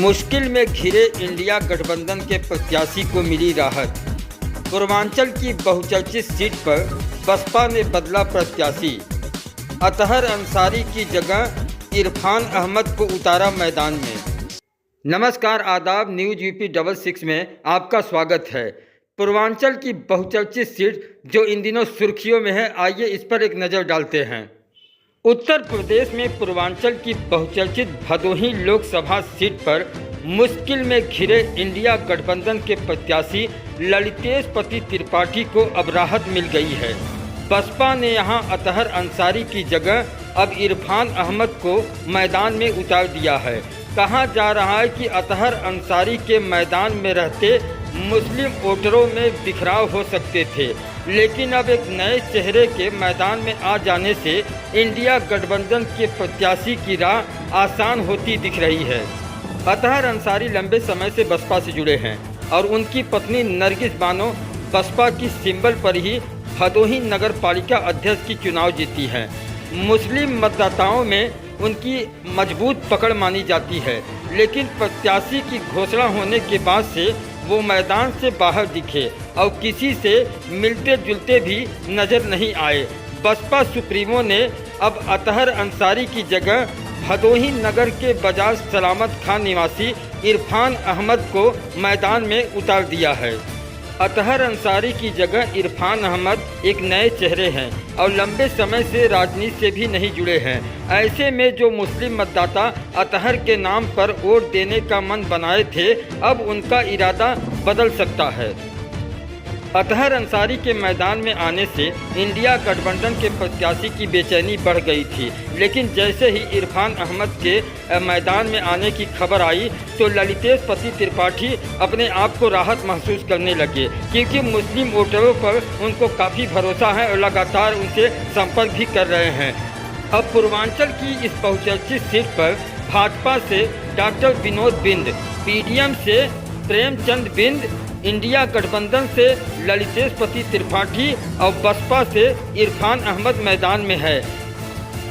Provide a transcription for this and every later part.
मुश्किल में घिरे इंडिया गठबंधन के प्रत्याशी को मिली राहत। पूर्वांचल की बहुचर्चित सीट पर बसपा ने बदला प्रत्याशी। अतहर अंसारी की जगह इरफान अहमद को उतारा मैदान में। नमस्कार, आदाब। न्यूज यूपी 66 में आपका स्वागत है। पूर्वांचल की बहुचर्चित सीट जो इन दिनों सुर्खियों में है, आइए इस पर एक नज़र डालते हैं। उत्तर प्रदेश में पूर्वांचल की बहुचर्चित भदोही लोकसभा सीट पर मुश्किल में घिरे इंडिया गठबंधन के प्रत्याशी ललितेश पति त्रिपाठी को अब राहत मिल गई है। बसपा ने यहां अतहर अंसारी की जगह अब इरफान अहमद को मैदान में उतार दिया है। कहा जा रहा है कि अतहर अंसारी के मैदान में रहते मुस्लिम वोटरों में बिखराव हो सकते थे, लेकिन अब एक नए चेहरे के मैदान में आ जाने से इंडिया गठबंधन के प्रत्याशी की राह आसान होती दिख रही है। अतहर अंसारी लंबे समय से बसपा से जुड़े हैं और उनकी पत्नी नरगिस बानो बसपा की सिंबल पर ही भदोही नगर पालिका अध्यक्ष की चुनाव जीती हैं। मुस्लिम मतदाताओं में उनकी मजबूत पकड़ मानी जाती है, लेकिन प्रत्याशी की घोषणा होने के बाद से वो मैदान से बाहर दिखे और किसी से मिलते जुलते भी नजर नहीं आए। बसपा सुप्रीमो ने अब अतहर अंसारी की जगह भदोही नगर के बजाज सलामत खान निवासी इरफान अहमद को मैदान में उतार दिया है। अतहर अंसारी की जगह इरफान अहमद एक नए चेहरे हैं और लंबे समय से राजनीति से भी नहीं जुड़े हैं। ऐसे में जो मुस्लिम मतदाता अतहर के नाम पर वोट देने का मन बनाए थे, अब उनका इरादा बदल सकता है। अतहर अंसारी के मैदान में आने से इंडिया गठबंधन के प्रत्याशी की बेचैनी बढ़ गई थी, लेकिन जैसे ही इरफान अहमद के मैदान में आने की खबर आई तो ललितेश पति त्रिपाठी अपने आप को राहत महसूस करने लगे, क्योंकि मुस्लिम वोटरों पर उनको काफ़ी भरोसा है और लगातार उनसे संपर्क भी कर रहे हैं। अब पूर्वांचल की इस बहुचर्चित सीट पर भाजपा से डॉक्टर विनोद बिंद, पीडीएम से प्रेमचंद बिंद, इंडिया गठबंधन से ललितेश पति त्रिपाठी और बसपा से इरफान अहमद मैदान में है।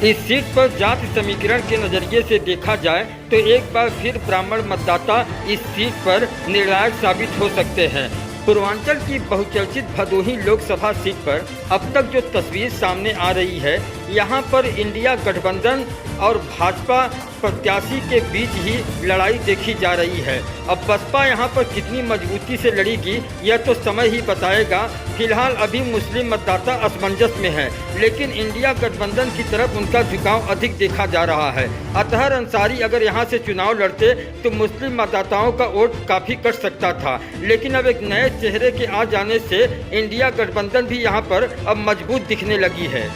इस सीट पर जाति समीकरण के नज़रिए से देखा जाए तो एक बार फिर ब्राह्मण मतदाता इस सीट पर निर्णायक साबित हो सकते हैं। पूर्वांचल की बहुचर्चित भदोही लोकसभा सीट पर अब तक जो तस्वीर सामने आ रही है, यहाँ पर इंडिया गठबंधन और भाजपा प्रत्याशी के बीच ही लड़ाई देखी जा रही है। अब बसपा यहाँ पर कितनी मजबूती से लड़ेगी यह तो समय ही बताएगा। फिलहाल अभी मुस्लिम मतदाता असमंजस में है, लेकिन इंडिया गठबंधन की तरफ उनका झुकाव अधिक देखा जा रहा है। अतहर अंसारी अगर यहाँ से चुनाव लड़ते तो मुस्लिम मतदाताओं का वोट काफ़ी कट सकता था, लेकिन अब एक नए चेहरे के आ जाने से इंडिया गठबंधन भी यहाँ पर अब मजबूत दिखने लगी है।